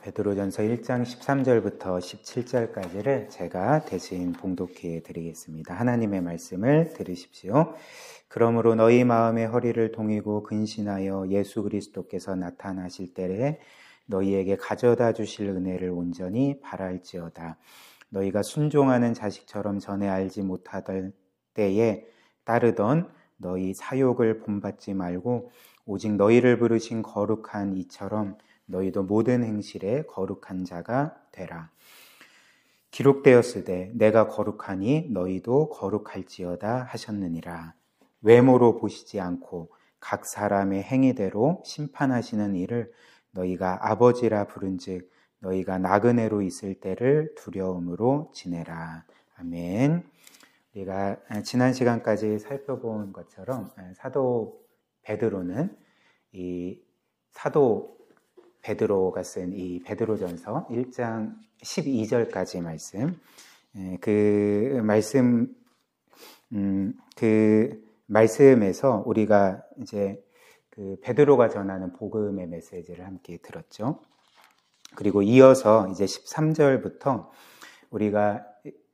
베드로전서 1장 13절부터 17절까지를 제가 대신 봉독해 드리겠습니다. 하나님의 말씀을 들으십시오. 그러므로 너희 마음의 허리를 동이고 근신하여 예수 그리스도께서 나타나실 때에 너희에게 가져다 주실 은혜를 온전히 바랄지어다. 너희가 순종하는 자식처럼 전에 알지 못하던 때에 따르던 너희 사욕을 본받지 말고 오직 너희를 부르신 거룩한 이처럼 너희도 모든 행실에 거룩한 자가 되라. 기록되었으되 내가 거룩하니 너희도 거룩할지어다 하셨느니라. 외모로 보시지 않고 각 사람의 행위대로 심판하시는 이를 너희가 아버지라 부른즉 너희가 나그네로 있을 때를 두려움으로 지내라. 아멘. 우리가 지난 시간까지 살펴본 것처럼 사도 베드로는 이 사도 베드로가 쓴 이 베드로전서 1장 12절까지 말씀, 그 말씀에서 우리가 이제 그 베드로가 전하는 복음의 메시지를 함께 들었죠. 그리고 이어서 이제 13절부터 우리가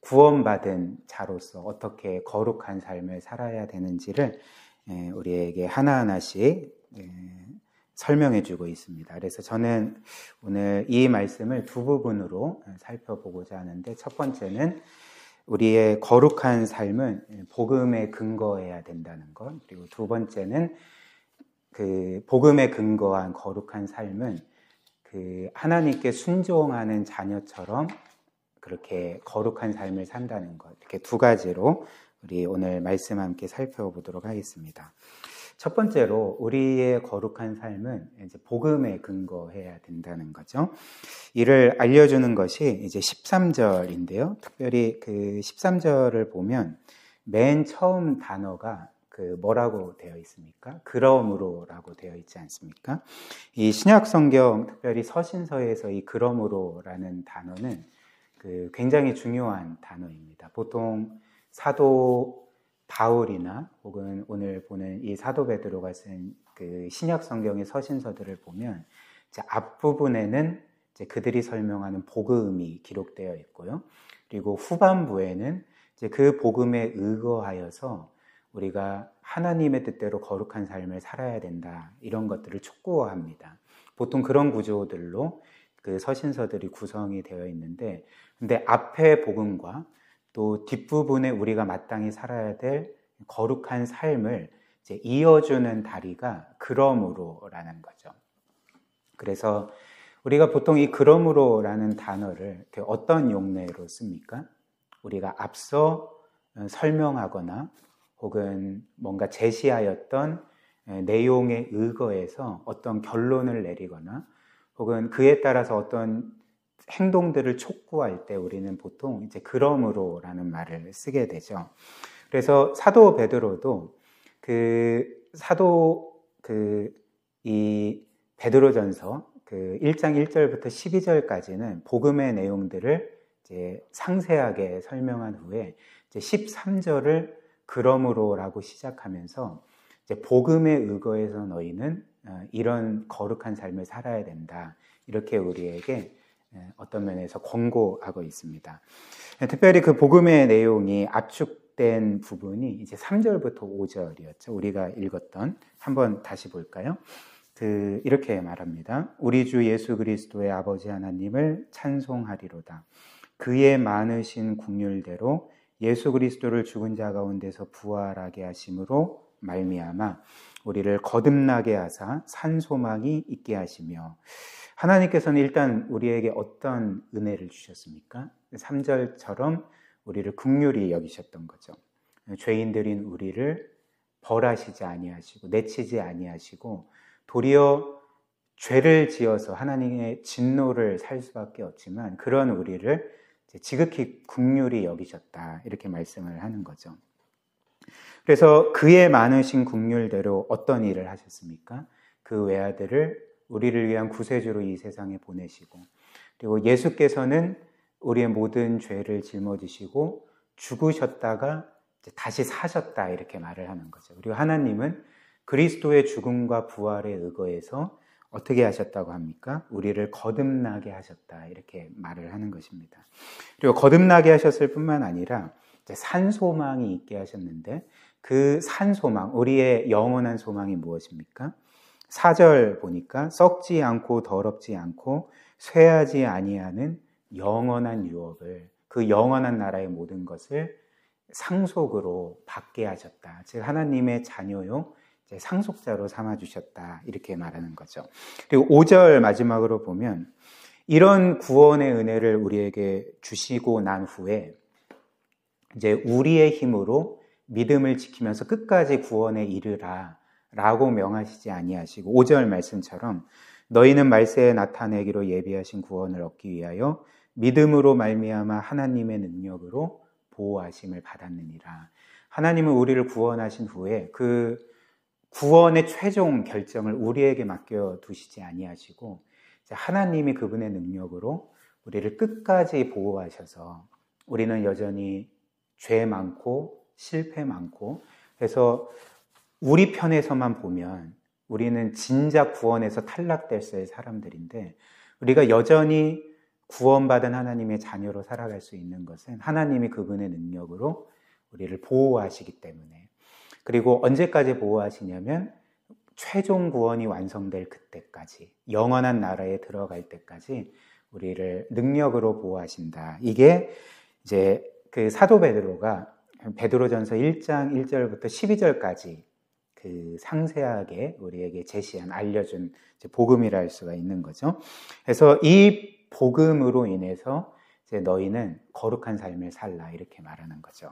구원받은 자로서 어떻게 거룩한 삶을 살아야 되는지를 우리에게 하나하나씩 설명해 주고 있습니다. 그래서 저는 오늘 이 말씀을 두 부분으로 살펴보고자 하는데, 첫 번째는 우리의 거룩한 삶은 복음에 근거해야 된다는 것, 그리고 두 번째는 그 복음에 근거한 거룩한 삶은 그 하나님께 순종하는 자녀처럼 그렇게 거룩한 삶을 산다는 것, 이렇게 두 가지로 우리 오늘 말씀 함께 살펴보도록 하겠습니다. 첫 번째로 우리의 거룩한 삶은 이제 복음에 근거해야 된다는 거죠. 이를 알려주는 것이 이제 13절인데요. 특별히 그 13절을 보면 맨 처음 단어가 그 뭐라고 되어 있습니까? 그러므로라고 되어 있지 않습니까? 이 신약 성경, 특별히 서신서에서 이 그러므로라는 단어는 그 굉장히 중요한 단어입니다. 보통 사도 바울이나 혹은 오늘 보는 이 사도 베드로가 쓴 그 신약 성경의 서신서들을 보면 이제 앞부분에는 이제 그들이 설명하는 복음이 기록되어 있고요. 그리고 후반부에는 이제 그 복음에 의거하여서 우리가 하나님의 뜻대로 거룩한 삶을 살아야 된다, 이런 것들을 촉구합니다. 보통 그런 구조들로 그 서신서들이 구성이 되어 있는데, 근데 앞에 복음과 또 뒷부분에 우리가 마땅히 살아야 될 거룩한 삶을 이제 이어주는 다리가 그러므로라는 거죠. 그래서 우리가 보통 이 그러므로라는 단어를 어떤 용례로 씁니까? 우리가 앞서 설명하거나 혹은 뭔가 제시하였던 내용에 의거해서 어떤 결론을 내리거나 혹은 그에 따라서 어떤 행동들을 촉구할 때 우리는 보통 이제 그러므로라는 말을 쓰게 되죠. 그래서 사도 베드로도 이 베드로전서 그 1장 1절부터 12절까지는 복음의 내용들을 이제 상세하게 설명한 후에 이제 13절을 그러므로라고 시작하면서 이제 복음에 의거해서 너희는 이런 거룩한 삶을 살아야 된다, 이렇게 우리에게 어떤 면에서 권고하고 있습니다. 특별히 그 복음의 내용이 압축된 부분이 이제 3절부터 5절이었죠. 우리가 읽었던, 한번 다시 볼까요? 이렇게 말합니다. 우리 주 예수 그리스도의 아버지 하나님을 찬송하리로다. 그의 많으신 긍휼대로 예수 그리스도를 죽은 자 가운데서 부활하게 하심으로 말미암아 우리를 거듭나게 하사 산 소망이 있게 하시며, 하나님께서는 일단 우리에게 어떤 은혜를 주셨습니까? 3절처럼 우리를 긍휼히 여기셨던 거죠. 죄인들인 우리를 벌하시지 아니하시고 내치지 아니하시고 도리어 죄를 지어서 하나님의 진노를 살 수밖에 없지만 그런 우리를 지극히 긍휼히 여기셨다, 이렇게 말씀을 하는 거죠. 그래서 그의 많으신 긍휼대로 어떤 일을 하셨습니까? 그 외아들을 우리를 위한 구세주로 이 세상에 보내시고, 그리고 예수께서는 우리의 모든 죄를 짊어지시고 죽으셨다가 다시 사셨다, 이렇게 말을 하는 거죠. 그리고 하나님은 그리스도의 죽음과 부활에 의거해서 어떻게 하셨다고 합니까? 우리를 거듭나게 하셨다. 이렇게 말을 하는 것입니다. 그리고 거듭나게 하셨을 뿐만 아니라 산소망이 있게 하셨는데 그 산소망, 우리의 영원한 소망이 무엇입니까? 4절 보니까 썩지 않고 더럽지 않고 쇠하지 아니하는 영원한 유업을, 그 영원한 나라의 모든 것을 상속으로 받게 하셨다. 즉 하나님의 자녀요 상속자로 삼아주셨다. 이렇게 말하는 거죠. 그리고 5절 마지막으로 보면 이런 구원의 은혜를 우리에게 주시고 난 후에 이제 우리의 힘으로 믿음을 지키면서 끝까지 구원에 이르라 라고 명하시지 아니하시고 5절 말씀처럼 너희는 말세에 나타내기로 예비하신 구원을 얻기 위하여 믿음으로 말미암아 하나님의 능력으로 보호하심을 받았느니라. 하나님은 우리를 구원하신 후에 그 구원의 최종 결정을 우리에게 맡겨두시지 아니하시고 하나님이 그분의 능력으로 우리를 끝까지 보호하셔서 우리는 여전히 죄 많고 실패 많고 그래서 우리 편에서만 보면 우리는 진작 구원에서 탈락됐을 사람들인데 우리가 여전히 구원받은 하나님의 자녀로 살아갈 수 있는 것은 하나님이 그분의 능력으로 우리를 보호하시기 때문에 그리고 언제까지 보호하시냐면 최종 구원이 완성될 그때까지 영원한 나라에 들어갈 때까지 우리를 능력으로 보호하신다. 이게 이제 그 사도 베드로가 베드로전서 1장 1절부터 12절까지 그 상세하게 우리에게 제시한 알려준 복음이라 할 수가 있는 거죠. 그래서 이 복음으로 인해서 이제 너희는 거룩한 삶을 살라 이렇게 말하는 거죠.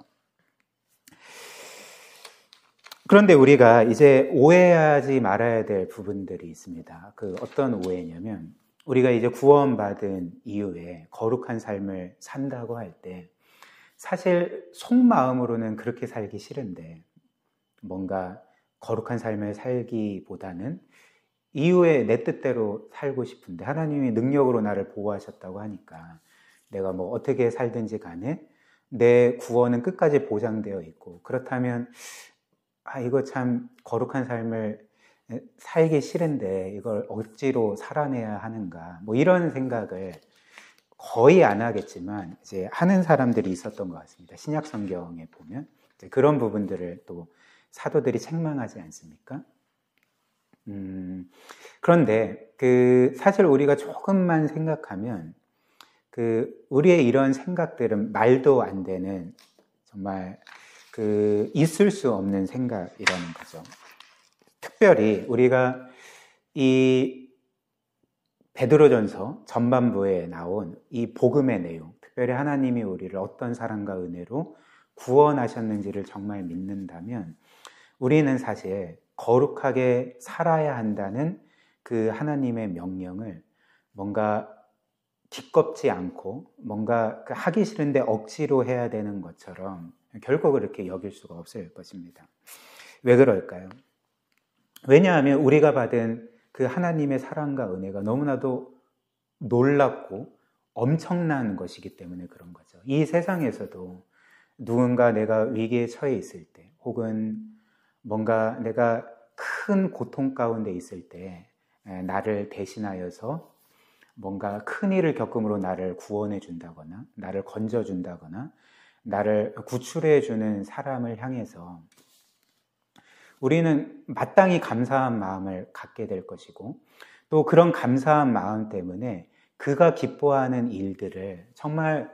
그런데 우리가 이제 오해하지 말아야 될 부분들이 있습니다. 그 어떤 오해냐면 우리가 이제 구원받은 이후에 거룩한 삶을 산다고 할 때 사실 속마음으로는 그렇게 살기 싫은데 뭔가 거룩한 삶을 살기보다는 이후에 내 뜻대로 살고 싶은데 하나님이 능력으로 나를 보호하셨다고 하니까 내가 뭐 어떻게 살든지 간에 내 구원은 끝까지 보장되어 있고 그렇다면 이거 참 거룩한 삶을 살기 싫은데 이걸 억지로 살아내야 하는가 뭐 이런 생각을 거의 안 하겠지만 이제 하는 사람들이 있었던 것 같습니다. 신약 성경에 보면 그런 부분들을 또 사도들이 책망하지 않습니까? 그런데 그 사실 우리가 조금만 생각하면 그 우리의 이런 생각들은 말도 안 되는 정말 그 있을 수 없는 생각이라는 거죠. 특별히 우리가 이 베드로전서 전반부에 나온 이 복음의 내용, 특별히 하나님이 우리를 어떤 사랑과 은혜로 구원하셨는지를 정말 믿는다면 우리는 사실 거룩하게 살아야 한다는 그 하나님의 명령을 뭔가 기껍지 않고 뭔가 하기 싫은데 억지로 해야 되는 것처럼 결코 그렇게 여길 수가 없을 것입니다. 왜 그럴까요? 왜냐하면 우리가 받은 그 하나님의 사랑과 은혜가 너무나도 놀랍고 엄청난 것이기 때문에 그런 거죠. 이 세상에서도 누군가 내가 위기에 처해 있을 때 혹은 뭔가 내가 큰 고통 가운데 있을 때 나를 대신하여서 뭔가 큰 일을 겪음으로 나를 구원해 준다거나 나를 건져 준다거나 나를 구출해 주는 사람을 향해서 우리는 마땅히 감사한 마음을 갖게 될 것이고 또 그런 감사한 마음 때문에 그가 기뻐하는 일들을 정말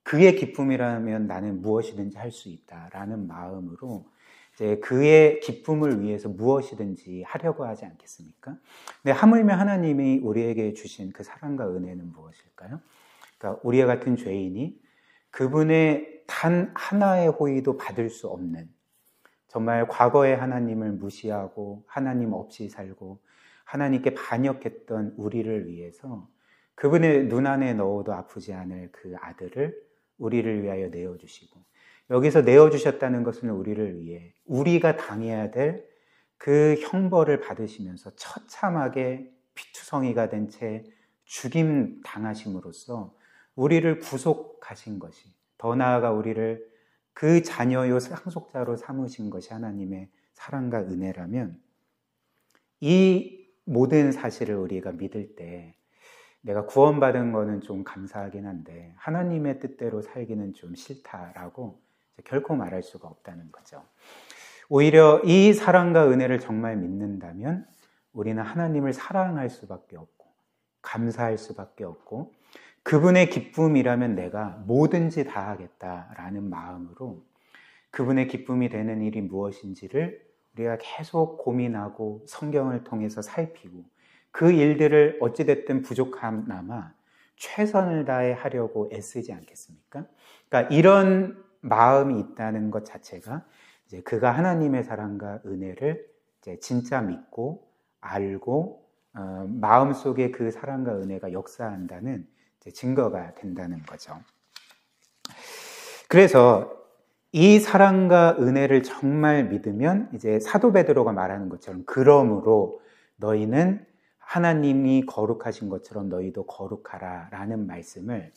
그의 기쁨이라면 나는 무엇이든지 할 수 있다라는 마음으로 이제 그의 기쁨을 위해서 무엇이든지 하려고 하지 않겠습니까? 근데 하물며 하나님이 우리에게 주신 그 사랑과 은혜는 무엇일까요? 그러니까 우리와 같은 죄인이 그분의 단 하나의 호의도 받을 수 없는 정말 과거에 하나님을 무시하고 하나님 없이 살고 하나님께 반역했던 우리를 위해서 그분의 눈 안에 넣어도 아프지 않을 그 아들을 우리를 위하여 내어주시고 여기서 내어주셨다는 것은 우리를 위해 우리가 당해야 될 그 형벌을 받으시면서 처참하게 피투성이가 된 채 죽임 당하심으로써 우리를 구속하신 것이 더 나아가 우리를 그 자녀요 상속자로 삼으신 것이 하나님의 사랑과 은혜라면 이 모든 사실을 우리가 믿을 때 내가 구원받은 거는 좀 감사하긴 한데 하나님의 뜻대로 살기는 좀 싫다라고 결코 말할 수가 없다는 거죠. 오히려 이 사랑과 은혜를 정말 믿는다면 우리는 하나님을 사랑할 수밖에 없고 감사할 수밖에 없고 그분의 기쁨이라면 내가 뭐든지 다 하겠다라는 마음으로 그분의 기쁨이 되는 일이 무엇인지를 우리가 계속 고민하고 성경을 통해서 살피고 그 일들을 어찌됐든 부족함나마 최선을 다해 하려고 애쓰지 않겠습니까? 그러니까 이런 마음이 있다는 것 자체가 이제 그가 하나님의 사랑과 은혜를 이제 진짜 믿고 알고 마음속에 그 사랑과 은혜가 역사한다는 이제 증거가 된다는 거죠. 그래서 이 사랑과 은혜를 정말 믿으면 이제 사도 베드로가 말하는 것처럼 그러므로 너희는 하나님이 거룩하신 것처럼 너희도 거룩하라 라는 말씀을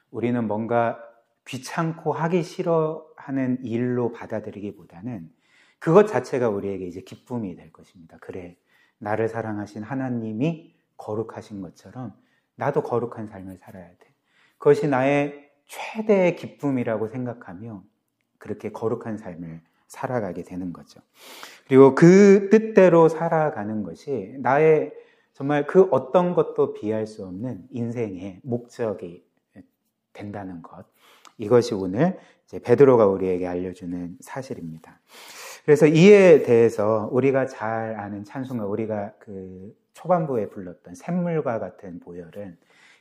우리는 뭔가 귀찮고 하기 싫어하는 일로 받아들이기보다는 그것 자체가 우리에게 이제 기쁨이 될 것입니다. 그래, 나를 사랑하신 하나님이 거룩하신 것처럼 나도 거룩한 삶을 살아야 돼. 그것이 나의 최대의 기쁨이라고 생각하며 그렇게 거룩한 삶을 살아가게 되는 거죠. 그리고 그 뜻대로 살아가는 것이 나의 정말 그 어떤 것도 비할 수 없는 인생의 목적이 된다는 것. 이것이 오늘 이제 베드로가 우리에게 알려주는 사실입니다. 그래서 이에 대해서 우리가 잘 아는 찬송가, 우리가 그 초반부에 불렀던 샘물과 같은 보혈은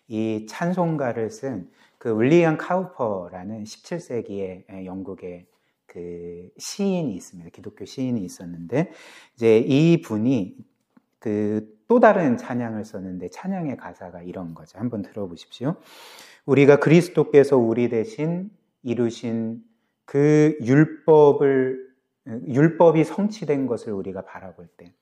이 찬송가를 쓴 그 윌리엄 카우퍼라는 17세기의 영국의 그 시인이 있습니다. 기독교 시인이 있었는데 이제 이 분이 그 또 다른 찬양을 썼는데 찬양의 가사가 이런 거죠. 한번 들어보십시오. 우리가 그리스도께서 우리 대신 이루신 그 율법이 성취된 것을 우리가 바라볼 때,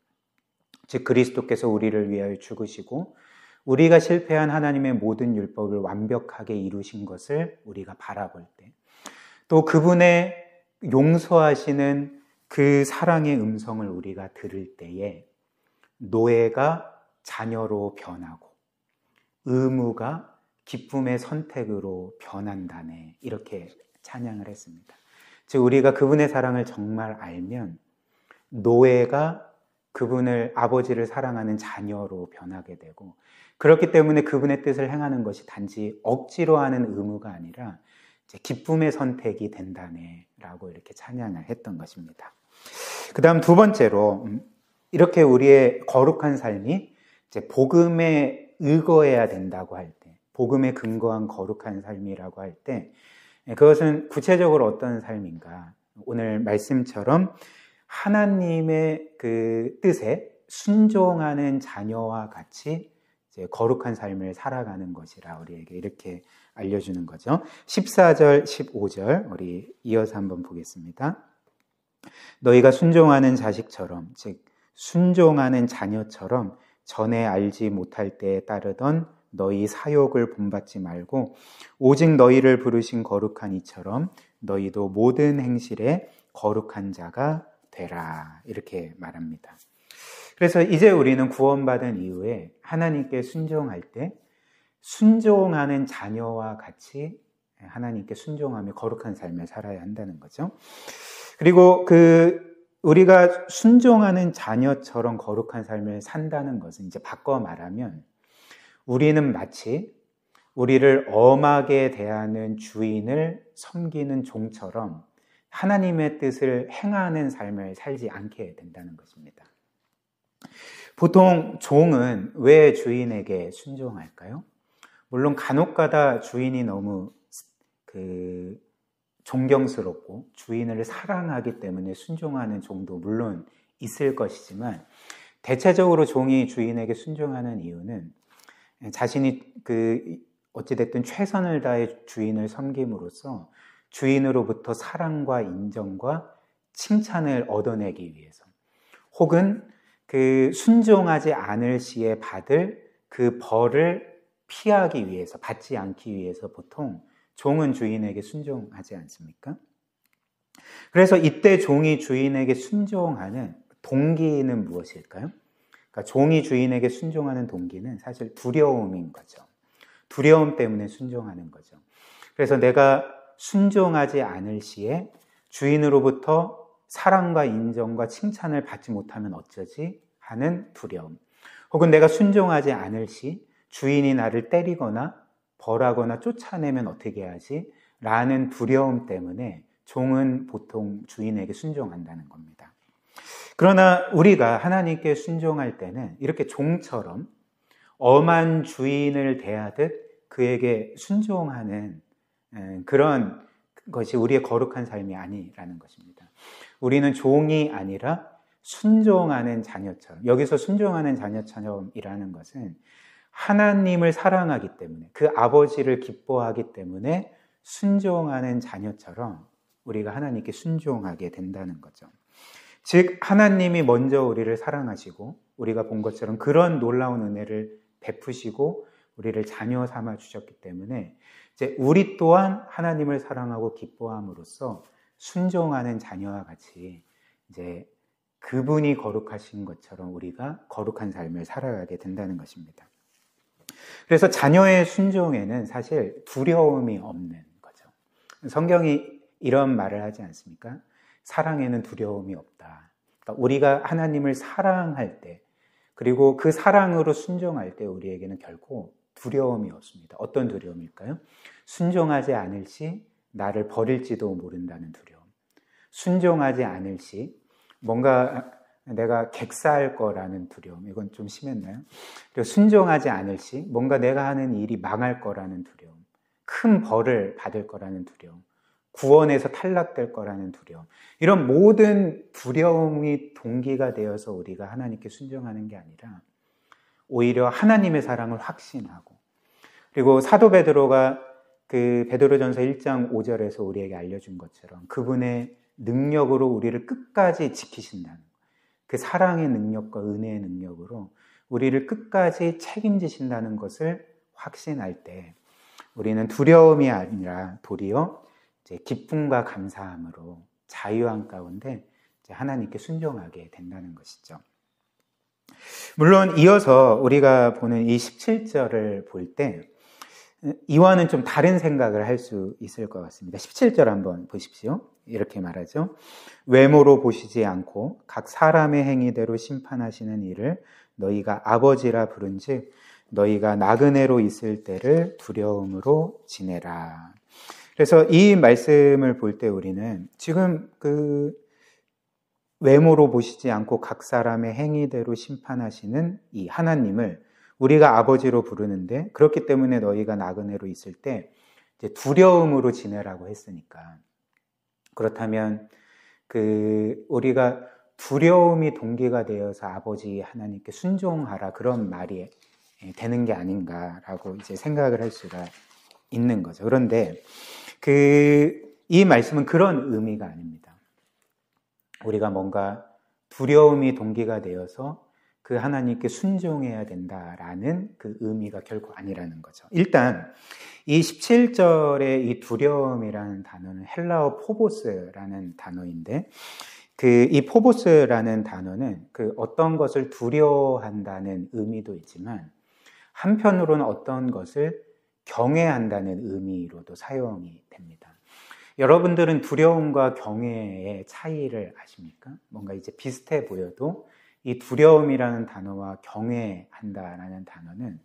즉 그리스도께서 우리를 위하여 죽으시고 우리가 실패한 하나님의 모든 율법을 완벽하게 이루신 것을 우리가 바라볼 때, 또 그분의 용서하시는 그 사랑의 음성을 우리가 들을 때에 노예가 자녀로 변하고 의무가 기쁨의 선택으로 변한다네, 이렇게 찬양을 했습니다. 즉 우리가 그분의 사랑을 정말 알면 노예가 그분을, 아버지를 사랑하는 자녀로 변하게 되고, 그렇기 때문에 그분의 뜻을 행하는 것이 단지 억지로 하는 의무가 아니라 이제 기쁨의 선택이 된다네 라고 이렇게 찬양을 했던 것입니다. 그 다음 두 번째로 이렇게 우리의 거룩한 삶이 이제 복음에 의거해야 된다고 할 때, 복음에 근거한 거룩한 삶이라고 할 때, 그것은 구체적으로 어떤 삶인가? 오늘 말씀처럼 하나님의 그 뜻에 순종하는 자녀와 같이 이제 거룩한 삶을 살아가는 것이라 우리에게 이렇게 알려주는 거죠. 14절, 15절 우리 이어서 한번 보겠습니다. 너희가 순종하는 자식처럼, 즉 순종하는 자녀처럼 전에 알지 못할 때에 따르던 너희 사욕을 본받지 말고 오직 너희를 부르신 거룩한 이처럼 너희도 모든 행실에 거룩한 자가 되라, 이렇게 말합니다. 그래서 이제 우리는 구원받은 이후에 하나님께 순종할 때 순종하는 자녀와 같이 하나님께 순종하며 거룩한 삶을 살아야 한다는 거죠. 그리고 우리가 순종하는 자녀처럼 거룩한 삶을 산다는 것은 이제 바꿔 말하면 우리는 마치 우리를 엄하게 대하는 주인을 섬기는 종처럼 하나님의 뜻을 행하는 삶을 살지 않게 된다는 것입니다. 보통 종은 왜 주인에게 순종할까요? 물론 간혹가다 주인이 너무 존경스럽고 주인을 사랑하기 때문에 순종하는 종도 물론 있을 것이지만, 대체적으로 종이 주인에게 순종하는 이유는 자신이 어찌됐든 최선을 다해 주인을 섬김으로써 주인으로부터 사랑과 인정과 칭찬을 얻어내기 위해서, 혹은 순종하지 않을 시에 받을 그 벌을 피하기 위해서, 받지 않기 위해서 보통 종은 주인에게 순종하지 않습니까? 그래서 이때 종이 주인에게 순종하는 동기는 무엇일까요? 그러니까 종이 주인에게 순종하는 동기는 사실 두려움인 거죠. 두려움 때문에 순종하는 거죠. 그래서 내가 순종하지 않을 시에 주인으로부터 사랑과 인정과 칭찬을 받지 못하면 어쩌지 하는 두려움. 혹은 내가 순종하지 않을 시 주인이 나를 때리거나 벌하거나 쫓아내면 어떻게 하지? 라는 두려움 때문에 종은 보통 주인에게 순종한다는 겁니다. 그러나 우리가 하나님께 순종할 때는 이렇게 종처럼 엄한 주인을 대하듯 그에게 순종하는 그런 것이 우리의 거룩한 삶이 아니라는 것입니다. 우리는 종이 아니라 순종하는 자녀처럼, 여기서 순종하는 자녀처럼이라는 것은 하나님을 사랑하기 때문에, 그 아버지를 기뻐하기 때문에 순종하는 자녀처럼 우리가 하나님께 순종하게 된다는 거죠. 즉 하나님이 먼저 우리를 사랑하시고 우리가 본 것처럼 그런 놀라운 은혜를 베푸시고 우리를 자녀 삼아 주셨기 때문에 이제 우리 또한 하나님을 사랑하고 기뻐함으로써 순종하는 자녀와 같이 이제 그분이 거룩하신 것처럼 우리가 거룩한 삶을 살아가게 된다는 것입니다. 그래서 자녀의 순종에는 사실 두려움이 없는 거죠. 성경이 이런 말을 하지 않습니까? 사랑에는 두려움이 없다. 그러니까 우리가 하나님을 사랑할 때, 그리고 그 사랑으로 순종할 때 우리에게는 결코 두려움이 없습니다. 어떤 두려움일까요? 순종하지 않을 시 나를 버릴지도 모른다는 두려움. 순종하지 않을 시 뭔가 내가 객사할 거라는 두려움. 이건 좀 심했나요? 그리고 순종하지 않을 시 뭔가 내가 하는 일이 망할 거라는 두려움. 큰 벌을 받을 거라는 두려움. 구원에서 탈락될 거라는 두려움. 이런 모든 두려움이 동기가 되어서 우리가 하나님께 순종하는 게 아니라 오히려 하나님의 사랑을 확신하고, 그리고 사도 베드로가 그 베드로전서 1장 5절에서 우리에게 알려준 것처럼 그분의 능력으로 우리를 끝까지 지키신다는, 그 사랑의 능력과 은혜의 능력으로 우리를 끝까지 책임지신다는 것을 확신할 때 우리는 두려움이 아니라 도리어 이제 기쁨과 감사함으로 자유함 가운데 이제 하나님께 순종하게 된다는 것이죠. 물론 이어서 우리가 보는 이 17절을 볼 때 이와는 좀 다른 생각을 할 수 있을 것 같습니다. 17절 한번 보십시오. 이렇게 말하죠. 외모로 보시지 않고 각 사람의 행위대로 심판하시는 이를 너희가 아버지라 부른즉 너희가 나그네로 있을 때를 두려움으로 지내라. 그래서 이 말씀을 볼 때 우리는 지금 그 외모로 보시지 않고 각 사람의 행위대로 심판하시는 이 하나님을 우리가 아버지로 부르는데, 그렇기 때문에 너희가 나그네로 있을 때 이제 두려움으로 지내라고 했으니까, 그렇다면 그 우리가 두려움이 동기가 되어서 아버지 하나님께 순종하라, 그런 말이 되는 게 아닌가라고 이제 생각을 할 수가 있는 거죠. 그런데 이 말씀은 그런 의미가 아닙니다. 우리가 뭔가 두려움이 동기가 되어서 그 하나님께 순종해야 된다라는 그 의미가 결코 아니라는 거죠. 일단 이 17절의 이 두려움이라는 단어는 헬라어 포보스라는 단어인데, 이 포보스라는 단어는 그 어떤 것을 두려워한다는 의미도 있지만 한편으로는 어떤 것을 경외한다는 의미로도 사용이 됩니다. 여러분들은 두려움과 경외의 차이를 아십니까? 뭔가 이제 비슷해 보여도 이 두려움이라는 단어와 경외한다라는 단어는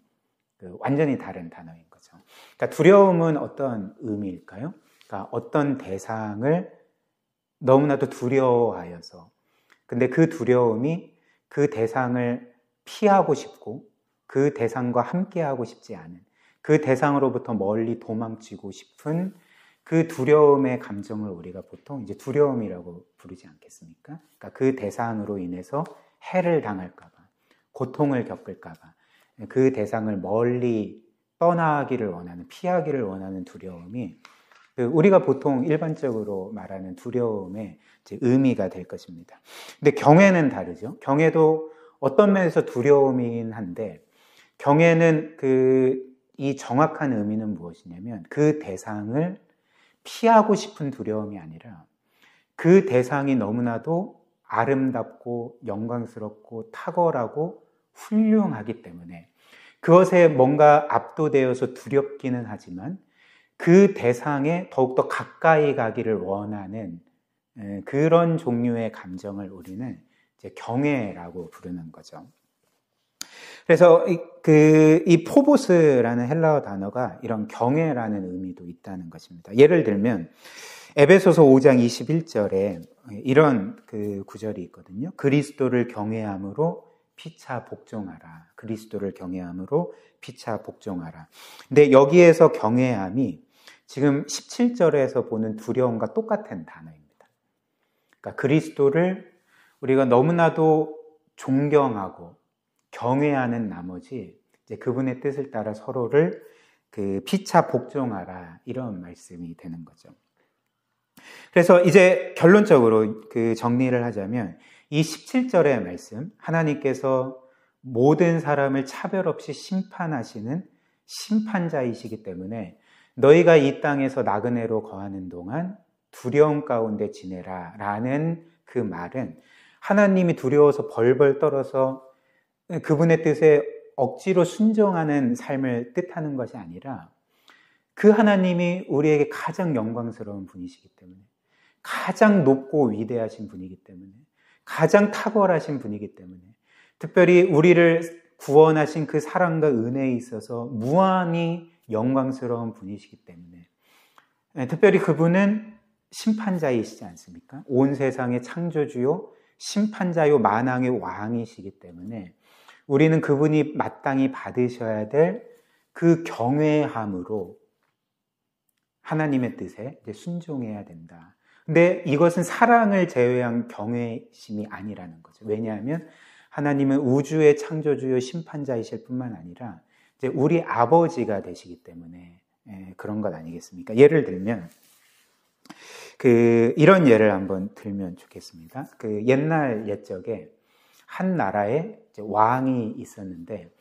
완전히 다른 단어인 거죠. 그러니까 두려움은 어떤 의미일까요? 그러니까 어떤 대상을 너무나도 두려워하여서, 근데 그 두려움이 그 대상을 피하고 싶고 그 대상과 함께하고 싶지 않은, 그 대상으로부터 멀리 도망치고 싶은 그 두려움의 감정을 우리가 보통 이제 두려움이라고 부르지 않겠습니까? 그러니까 그 대상으로 인해서 해를 당할까봐, 고통을 겪을까봐, 그 대상을 멀리 떠나기를 원하는, 피하기를 원하는 두려움이 우리가 보통 일반적으로 말하는 두려움의 이제 의미가 될 것입니다. 근데 경외는 다르죠. 경외도 어떤 면에서 두려움이긴 한데, 경외는 이 정확한 의미는 무엇이냐면 그 대상을 피하고 싶은 두려움이 아니라 그 대상이 너무나도 아름답고 영광스럽고 탁월하고 훌륭하기 때문에 그것에 뭔가 압도되어서 두렵기는 하지만 그 대상에 더욱더 가까이 가기를 원하는 그런 종류의 감정을 우리는 이제 경외라고 부르는 거죠. 그래서 이 포보스라는 헬라어 단어가 이런 경외라는 의미도 있다는 것입니다. 예를 들면 에베소서 5장 21절에 이런 그 구절이 있거든요. 그리스도를 경외함으로 피차 복종하라. 그리스도를 경외함으로 피차 복종하라. 근데 여기에서 경외함이 지금 17절에서 보는 두려움과 똑같은 단어입니다. 그러니까 그리스도를 우리가 너무나도 존경하고 경외하는 나머지 이제 그분의 뜻을 따라 서로를 그 피차 복종하라 이런 말씀이 되는 거죠. 그래서 이제 결론적으로 그 정리를 하자면 이 17절의 말씀, 하나님께서 모든 사람을 차별 없이 심판하시는 심판자이시기 때문에 너희가 이 땅에서 나그네로 거하는 동안 두려움 가운데 지내라 라는 그 말은 하나님이 두려워서 벌벌 떨어서 그분의 뜻에 억지로 순종하는 삶을 뜻하는 것이 아니라 그 하나님이 우리에게 가장 영광스러운 분이시기 때문에 가장 높고 위대하신 분이기 때문에 가장 탁월하신 분이기 때문에 특별히 우리를 구원하신 그 사랑과 은혜에 있어서 무한히 영광스러운 분이시기 때문에 특별히 그분은 심판자이시지 않습니까? 온 세상의 창조주요 심판자요 만왕의 왕이시기 때문에 우리는 그분이 마땅히 받으셔야 될 그 경외함으로 하나님의 뜻에 이제 순종해야 된다. 근데 이것은 사랑을 제외한 경외심이 아니라는 거죠. 왜냐하면 하나님은 우주의 창조주요 심판자이실 뿐만 아니라 이제 우리 아버지가 되시기 때문에 그런 것 아니겠습니까? 예를 들면 이런 예를 한번 들면 좋겠습니다. 옛날 옛적에 한 나라에 이제 왕이 있었는데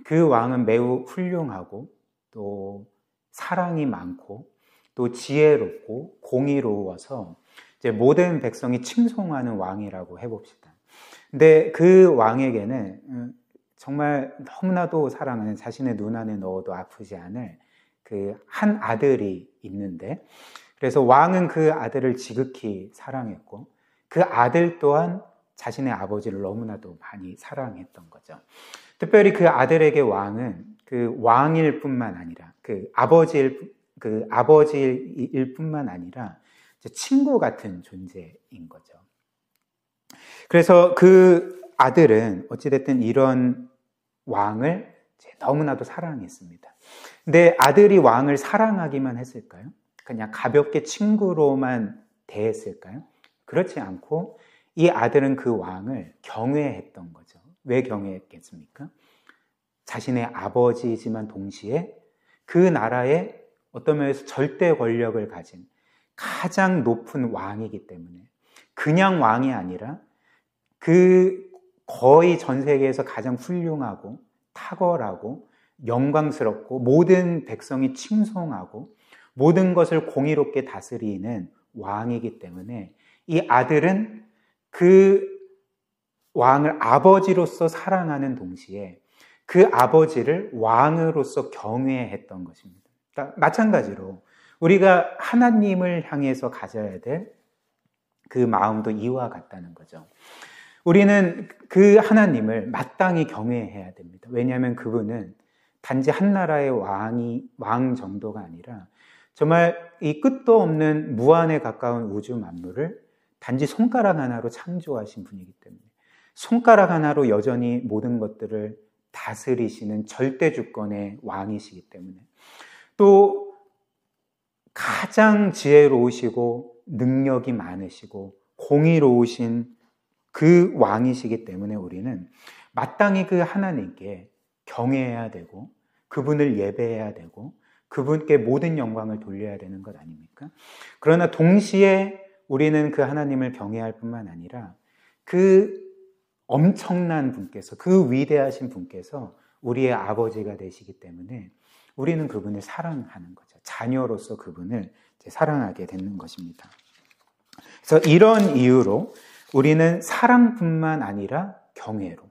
그 왕은 매우 훌륭하고 또 사랑이 많고 또 지혜롭고 공의로워서 이제 모든 백성이 칭송하는 왕이라고 해봅시다. 근데 그 왕에게는 정말 너무나도 사랑하는 자신의 눈 안에 넣어도 아프지 않을 그 한 아들이 있는데 그래서 왕은 그 아들을 지극히 사랑했고 그 아들 또한 자신의 아버지를 너무나도 많이 사랑했던 거죠. 특별히 그 아들에게 왕은 그 왕일 뿐만 아니라 그 아버지일 뿐만 아니라 친구 같은 존재인 거죠. 그래서 그 아들은 어찌됐든 이런 왕을 너무나도 사랑했습니다. 근데 아들이 왕을 사랑하기만 했을까요? 그냥 가볍게 친구로만 대했을까요? 그렇지 않고 이 아들은 그 왕을 경외했던 거죠. 왜 경외했겠습니까? 자신의 아버지이지만 동시에 그 나라의 어떤 면에서 절대 권력을 가진 가장 높은 왕이기 때문에 그냥 왕이 아니라 그 거의 전 세계에서 가장 훌륭하고 탁월하고 영광스럽고 모든 백성이 칭송하고 모든 것을 공의롭게 다스리는 왕이기 때문에 이 아들은 그 왕을 아버지로서 사랑하는 동시에 그 아버지를 왕으로서 경외했던 것입니다. 그러니까 마찬가지로 우리가 하나님을 향해서 가져야 될 그 마음도 이와 같다는 거죠. 우리는 그 하나님을 마땅히 경외해야 됩니다. 왜냐하면 그분은 단지 한 나라의 왕 정도가 아니라 정말 이 끝도 없는 무한에 가까운 우주 만물을 단지 손가락 하나로 창조하신 분이기 때문에 손가락 하나로 여전히 모든 것들을 다스리시는 절대 주권의 왕이시기 때문에 또 가장 지혜로우시고 능력이 많으시고 공의로우신 그 왕이시기 때문에 우리는 마땅히 그 하나님께 경외해야 되고 그분을 예배해야 되고 그분께 모든 영광을 돌려야 되는 것 아닙니까? 그러나 동시에 우리는 그 하나님을 경외할 뿐만 아니라 그 엄청난 분께서 그 위대하신 분께서 우리의 아버지가 되시기 때문에 우리는 그분을 사랑하는 거죠. 자녀로서 그분을 사랑하게 되는 것입니다. 그래서 이런 이유로 우리는 사랑뿐만 아니라 경외로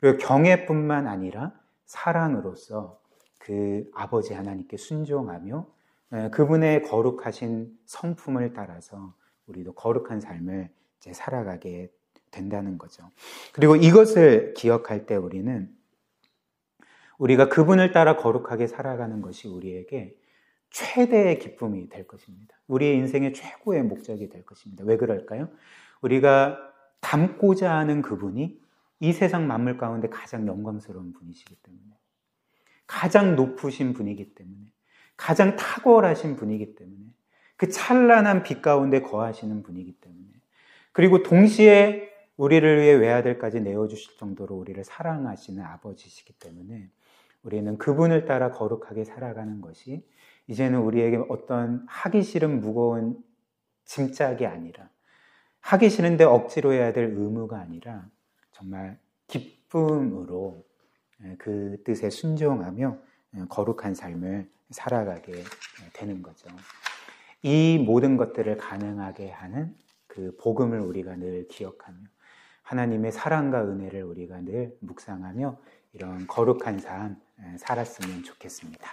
그리고 경외뿐만 아니라 사랑으로서 그 아버지 하나님께 순종하며 그분의 거룩하신 성품을 따라서 우리도 거룩한 삶을 이제 살아가게 된다는 거죠. 그리고 이것을 기억할 때 우리가 그분을 따라 거룩하게 살아가는 것이 우리에게 최대의 기쁨이 될 것입니다. 우리의 인생의 최고의 목적이 될 것입니다. 왜 그럴까요? 우리가 닮고자 하는 그분이 이 세상 만물 가운데 가장 영광스러운 분이시기 때문에, 가장 높으신 분이기 때문에, 가장 탁월하신 분이기 때문에, 그 찬란한 빛 가운데 거하시는 분이기 때문에, 그리고 동시에 우리를 위해 외아들까지 내어주실 정도로 우리를 사랑하시는 아버지시기 때문에 우리는 그분을 따라 거룩하게 살아가는 것이 이제는 우리에게 어떤 하기 싫은 무거운 짐짝이 아니라, 하기 싫은데 억지로 해야 될 의무가 아니라 정말 기쁨으로 그 뜻에 순종하며 거룩한 삶을 살아가게 되는 거죠. 이 모든 것들을 가능하게 하는 그 복음을 우리가 늘 기억하며 하나님의 사랑과 은혜를 우리가 늘 묵상하며 이런 거룩한 삶 살았으면 좋겠습니다.